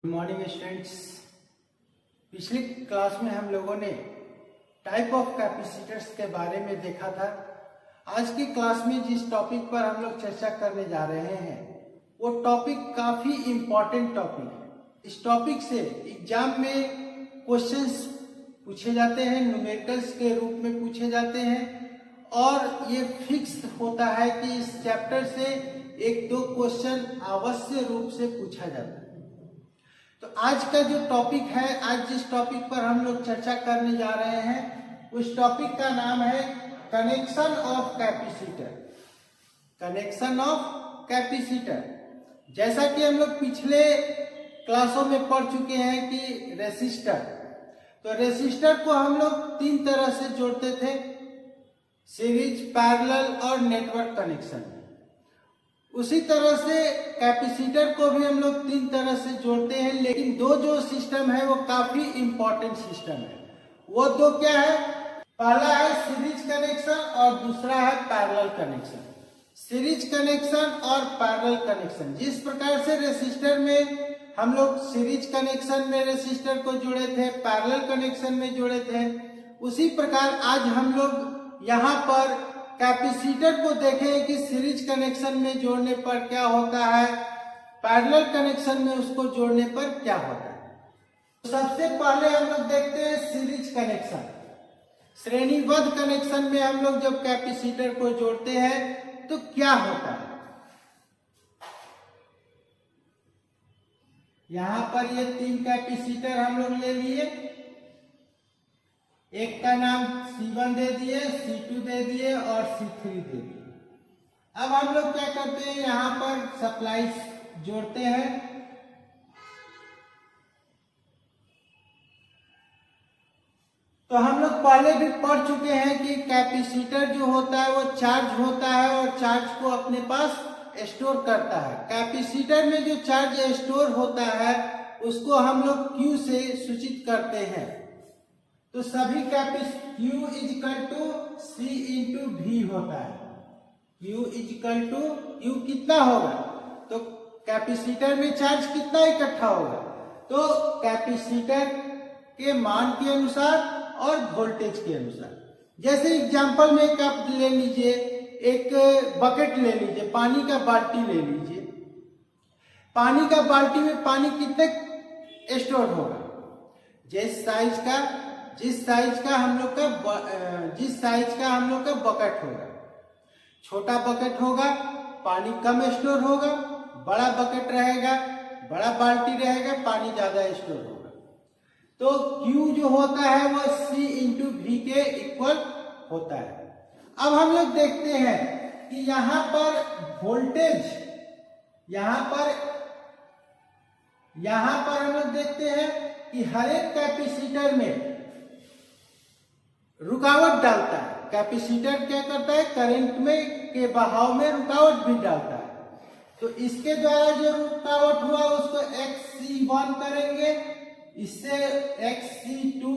Good morning students. पिछली class में हम लोगों ने टाइप ऑफ कैपेसिटर्स के बारे में देखा था। आज की क्लास में जिस टॉपिक पर हम लोग चर्चा करने जा रहे हैं वो टॉपिक काफी इम्पोर्टेंट टॉपिक है। इस टॉपिक से एग्जाम में क्वेश्चंस पूछे जाते हैं, न्यूमेरिकल्स के रूप में पूछे जाते हैं और ये फिक्स होता है कि इस चैप्टर से एक दो क्वेश्चन अवश्य रूप से पूछा जाता है। तो आज का जो टॉपिक है, आज जिस टॉपिक पर हम लोग चर्चा करने जा रहे हैं उस टॉपिक का नाम है connection of capacitor. Connection of capacitor, जैसा कि हम लोग पिछले क्लासों में पढ़ चुके हैं कि रेसिस्टर, तो रेसिस्टर को हम लोग तीन तरह से जोड़ते थे, सीरीज, पैरेलल और नेटवर्क कनेक्शन। उसी तरह से कैपेसिटर को भी हम लोग तीन तरह से जोड़ते हैं, लेकिन दो जो सिस्टम है वो काफी इंपॉर्टेंट सिस्टम है। वो दो क्या है? पहला है सीरीज कनेक्शन और दूसरा है पैरेलल कनेक्शन। सीरीज कनेक्शन और पैरेलल कनेक्शन, जिस प्रकार से रेसिस्टर में हम लोग सीरीज कनेक्शन में रेसिस्टर को जोड़े थे, पैरेलल कनेक्शन में जोड़े थे, उसी प्रकार आज हम लोग यहाँ पर कैपेसिटर को देखें कि सीरीज कनेक्शन में जोड़ने पर क्या होता है, पैरेलल कनेक्शन में उसको जोड़ने पर क्या होता है। तो सबसे पहले हम लोग देखते हैं सीरीज कनेक्शन। श्रेणीबद्ध कनेक्शन में हम लोग जब कैपेसिटर को जोड़ते हैं तो क्या होता है। यहां पर ये तीन कैपेसिटर हम लोग ले लिए, एक का नाम C1 दे दिए, C2 दे दिए और C3 दे दिए। अब हम लोग क्या करते हैं, यहां पर सप्लाई जोड़ते हैं। तो हम लोग पहले भी पढ़ चुके हैं कि कैपेसिटर जो होता है वो चार्ज होता है और चार्ज को अपने पास स्टोर करता है। कैपेसिटर में जो चार्ज स्टोर होता है उसको हम लोग Q से सूचित करते हैं। तो सभी Q is equal to C into V होता है। Q इजिकल टू Q कितना होगा, तो कैपेसिटर में चार्ज कितना इकट्ठा होगा, तो कैपेसिटर के मान के अनुसार और वोल्टेज के अनुसार। जैसे एग्जांपल में एक आप ले लीजिए, एक बकेट ले लीजिए, पानी का बाल्टी ले लीजिए। पानी का बाल्टी में पानी कितने स्टोर होगा, जिस साइज का हम लोग का बकेट होगा। छोटा बकेट होगा पानी कम स्टोर होगा, बड़ा बकेट रहेगा, बड़ा बाल्टी रहेगा, पानी ज्यादा स्टोर होगा। तो Q जो होता है वो C इंटू V के इक्वल होता है। अब हम लोग देखते हैं कि यहाँ पर वोल्टेज, यहाँ पर हम लोग देखते हैं कि हर एक कैपेसिटर में रुकावट डालता है। कैपेसिटर क्या करता है, करंट में के बहाव में रुकावट भी डालता है। तो इसके द्वारा जो रुकावट हुआ उसको XC1 करेंगे, इससे XC2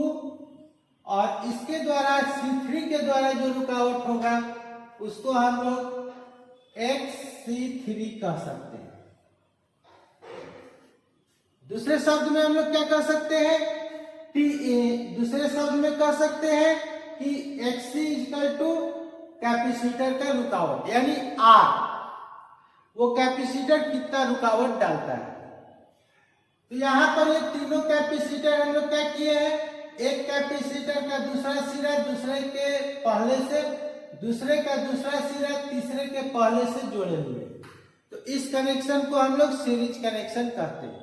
और इसके द्वारा C3 के द्वारा जो रुकावट होगा उसको हम लोग XC3 कह सकते हैं। दूसरे शब्द में हम लोग क्या कह सकते हैं, दूसरे शब्द में कह सकते हैं कि XC इक्वल टू कैपेसिटर का रुकावट, यानी R, वो कैपेसिटर कितना रुकावट डालता है। तो यहाँ पर ये तीनों कैपेसिटर हम लोग क्या किए हैं, एक कैपेसिटर का दूसरा सिरा दूसरे के पहले से, दूसरे का दूसरा सिरा तीसरे के पहले से जोड़े हुए। तो इस कनेक्शन को हम लोग सीरीज कनेक्शन कहते हैं।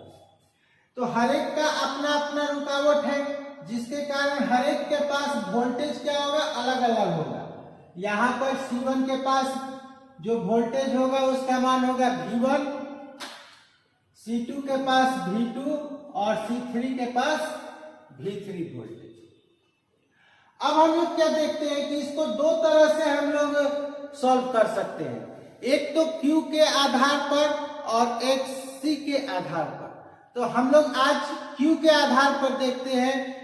तो हर एक का अपना अपना रुकावट है, जिसके कारण हर एक के पास वोल्टेज क्या होगा, अलग अलग होगा। यहाँ पर C1 के पास जो वोल्टेज होगा उसका मान होगा V1, C2 के पास V2 और C3 के पास V3 वोल्टेज। अब हम लोग क्या देखते हैं कि इसको दो तरह से हम लोग सॉल्व कर सकते हैं, एक तो Q के आधार पर और एक C के आधार पर। तो हम लोग आज Q के आधार पर देखते हैं,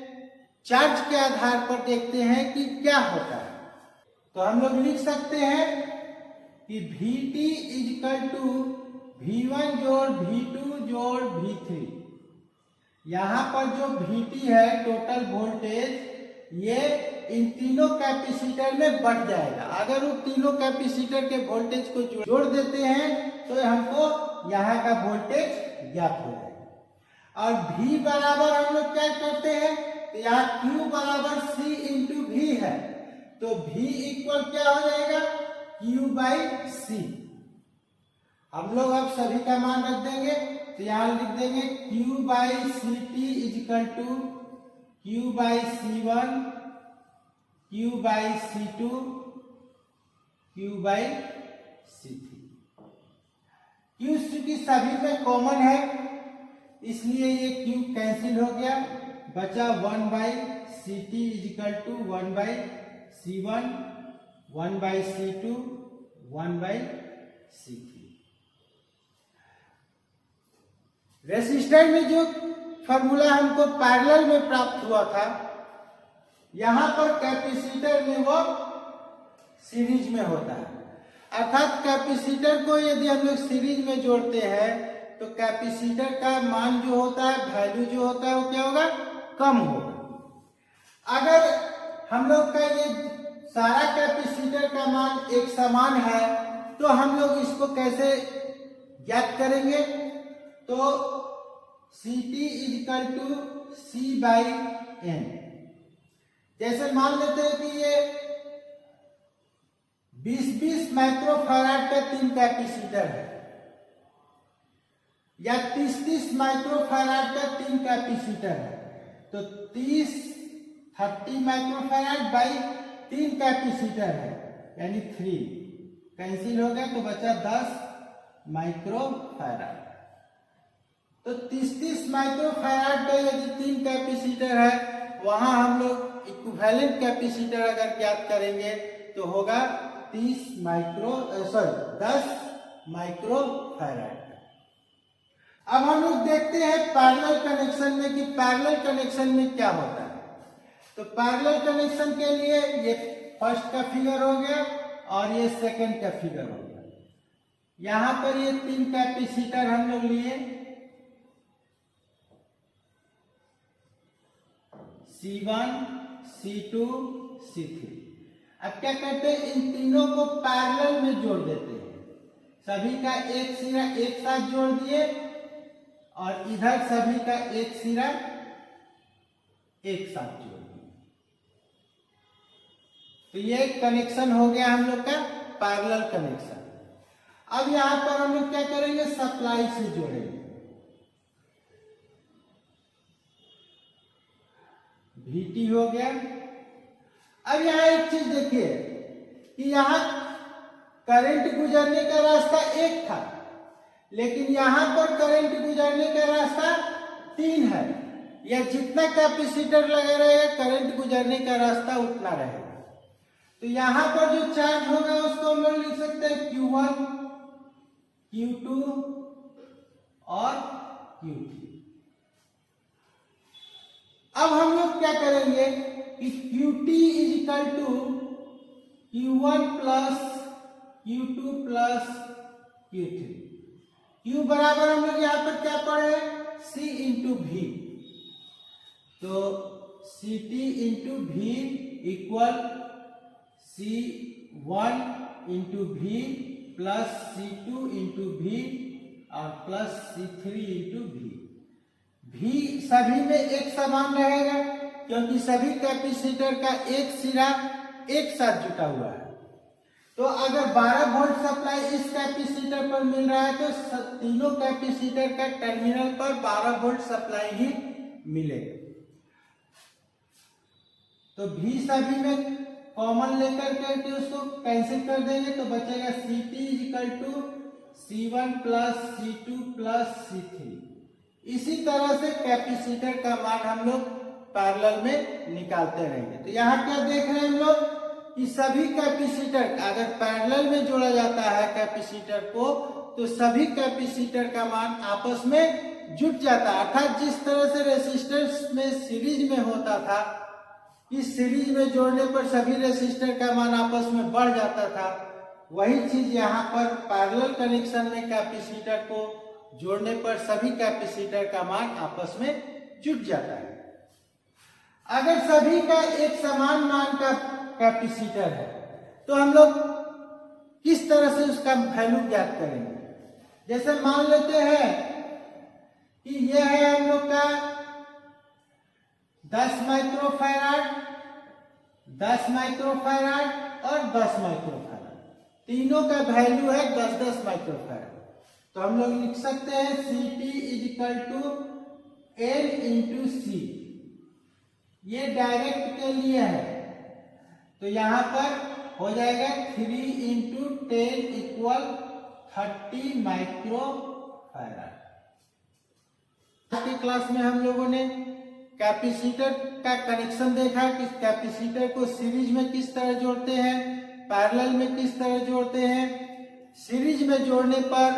चार्ज के आधार पर देखते हैं कि क्या होता है। तो हम लोग लिख सकते हैं कि VT इजिकल टू V1 जोड़ V2 जोड़ V3 यहाँ पर जो VT है टोटल वोल्टेज, ये इन तीनों कैपेसिटर में बढ़ जाएगा। अगर उन तीनों कैपेसिटर के वोल्टेज को जोड़ देते हैं तो हमको यहाँ का वोल्टेज ज्ञात हो जाएगा। और V बराबर हम लोग क्या करते हैं, तो यहाँ Q बराबर C इंटू V है, तो V इक्वल क्या हो जाएगा, Q बाई C। हम लोग अब सभी का मान रख देंगे, तो यहाँ लिख देंगे Q by CT is equal to Q by C1, Q by C2, Q by C3। Q चूंकि सभी में कॉमन है इसलिए ये Q कैंसिल हो गया, बचा 1 by CT is equal to 1 by C1, 1 by C2, 1 by C3। Resistor में जो फॉर्मूला हमको पैरेलल में प्राप्त हुआ था, यहां पर कैपेसिटर में वो सीरीज में होता है। अर्थात कैपेसिटर को यदि हम लोग सीरीज में जोड़ते हैं तो कैपेसिटर का मान जो होता है, वैल्यू जो होता है वो क्या होगा, कम होगा। अगर हम लोग का ये सारा कैपेसिटर का मान एक समान है तो हम लोग इसको कैसे ज्ञात करेंगे, तो CT is equal to C by N। जैसे मान लेते हैं कि ये 20-20 माइक्रोफैराड का 3 कैपेसिटर है, या 30-30 माइक्रोफैराड का 3 कैपेसिटर है, तो 30 माइक्रोफैराड बाई 3 कैपेसिटर है, यानी 3 कैंसिल हो गया तो बचा 10 माइक्रोफैराड। तो 30-30 माइक्रोफैराड का यदि 3 कैपेसिटर है, वहां हम लोग इक्विवेलेंट कैपेसिटर अगर ज्ञात करेंगे तो होगा 10 माइक्रोफैराड। अब हम लोग देखते हैं पैरेलल कनेक्शन में कि पैरेलल कनेक्शन में क्या होता है। तो पैरेलल कनेक्शन के लिए ये फर्स्ट का फिगर हो गया और ये सेकंड का फिगर हो गया। यहां पर ये 3 कैपेसिटर हम लोग लिए, C1, C2, C3। अब क्या करते हैं, इन तीनों को पैरेलल में जोड़ देते हैं। सभी का एक सिरा एक साथ जोड़ दिए और इधर सभी का एक सिरा एक साथ जोड़ दिए। तो ये कनेक्शन हो गया हम लोग का पैरेलल कनेक्शन। अब यहां पर हम लोग क्या करेंगे, सप्लाई से जोड़ेंगे। VT हो गया। अब यहां एक चीज देखिए कि यहां करंट गुजरने का रास्ता एक था, लेकिन यहां पर करंट गुजरने का रास्ता 3 है। या जितना कैपेसिटर लगा रहेगा करंट गुजरने का रास्ता उतना रहेगा। तो यहां पर जो चार्ज होगा उसको हम लोग लिख सकते हैं Q1, Q2 और Q3। अब हम लोग क्या करेंगे कि QT equal to Q1 plus Q2 plus Q3। Q बराबर हम लोग यहाँ पर क्या पढ़े, C इंटू V। तो CT into V equal C1 into V plus C2 into V और plus C3 into V। V सभी में एक समान रहेगा क्योंकि सभी कैपेसिटर का एक सिरा एक साथ जुटा हुआ है। तो अगर 12 वोल्ट सप्लाई इस कैपेसिटर पर मिल रहा है तो तीनों कैपेसिटर का टर्मिनल पर 12 वोल्ट सप्लाई ही मिलेगा। तो V सभी में कॉमन लेकर करके उसको कैंसिल कर देंगे तो बचेगा CT is equal to C1 plus C2 plus C3। इसी तरह से कैपेसिटर का मान हम लोग पैरेलल में निकालते रहेंगे। तो यहाँ क्या देख रहे हैं हम लोग कि सभी कैपेसिटर अगर पैरेलल में जोड़ा जाता है कैपेसिटर को तो सभी कैपेसिटर का मान आपस में जुट जाता है। अर्थात जिस तरह से रेसिस्टर्स में सीरीज में होता था, इस सीरीज में जोड़ने पर सभी रेसिस्टर का मान आपस में बढ़ जाता था, वही चीज यहाँ पर पैरेलल कनेक्शन में कैपेसिटर को जोड़ने पर सभी कैपेसिटर का मान आपस में जुट जाता है। अगर सभी का एक समान मान का कैपेसिटर है तो हम लोग किस तरह से उसका वैल्यू ज्ञात करेंगे। जैसे मान लेते हैं कि यह है हम लोग का 10 माइक्रोफैराड, 10 माइक्रोफैराड और 10 माइक्रोफैराड, तीनों का वैल्यू है 10-10 माइक्रोफैराड। तो हम लोग लिख सकते हैं Ct = L × C। ये डायरेक्ट के लिए है तो यहां पर हो जाएगा 3 × 10 = 30 माइक्रोफैराड। आज की क्लास में हम लोगों ने कैपेसिटर का कनेक्शन देखा कि कैपेसिटर को सीरीज में किस तरह जोड़ते हैं, पैरेलल में किस तरह जोड़ते हैं। सीरीज में जोड़ने पर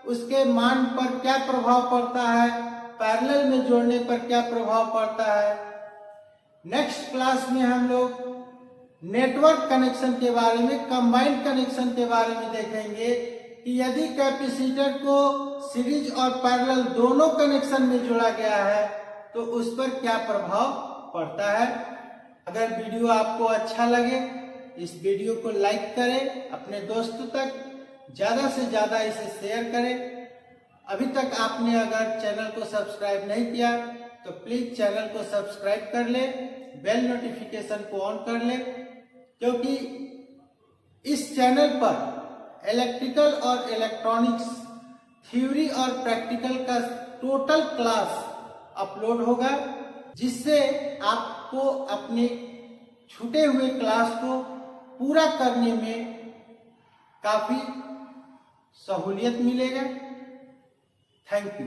उसके मान पर क्या प्रभाव पड़ता है, पैरेलल में जोड़ने पर क्या प्रभाव पड़ता है। नेक्स्ट क्लास में हम लोग नेटवर्क कनेक्शन के बारे में, कंबाइंड कनेक्शन के बारे में देखेंगे कि यदि कैपेसिटर को सीरीज और पैरेलल दोनों कनेक्शन में जोड़ा गया है तो उस पर क्या प्रभाव पड़ता है। अगर वीडियो आपको अच्छा लगे इस वीडियो को लाइक करें, अपने दोस्तों तक ज्यादा से ज्यादा इसे शेयर करें। अभी तक आपने अगर चैनल को सब्सक्राइब नहीं किया तो प्लीज चैनल को सब्सक्राइब कर ले, बेल नोटिफिकेशन को ऑन कर ले, क्योंकि इस चैनल पर इलेक्ट्रिकल और इलेक्ट्रॉनिक्स थ्योरी और प्रैक्टिकल का टोटल क्लास अपलोड होगा, जिससे आपको अपने छूटे हुए क्लास को पूरा करने में काफी सहूलियत मिलेगा। Thank you.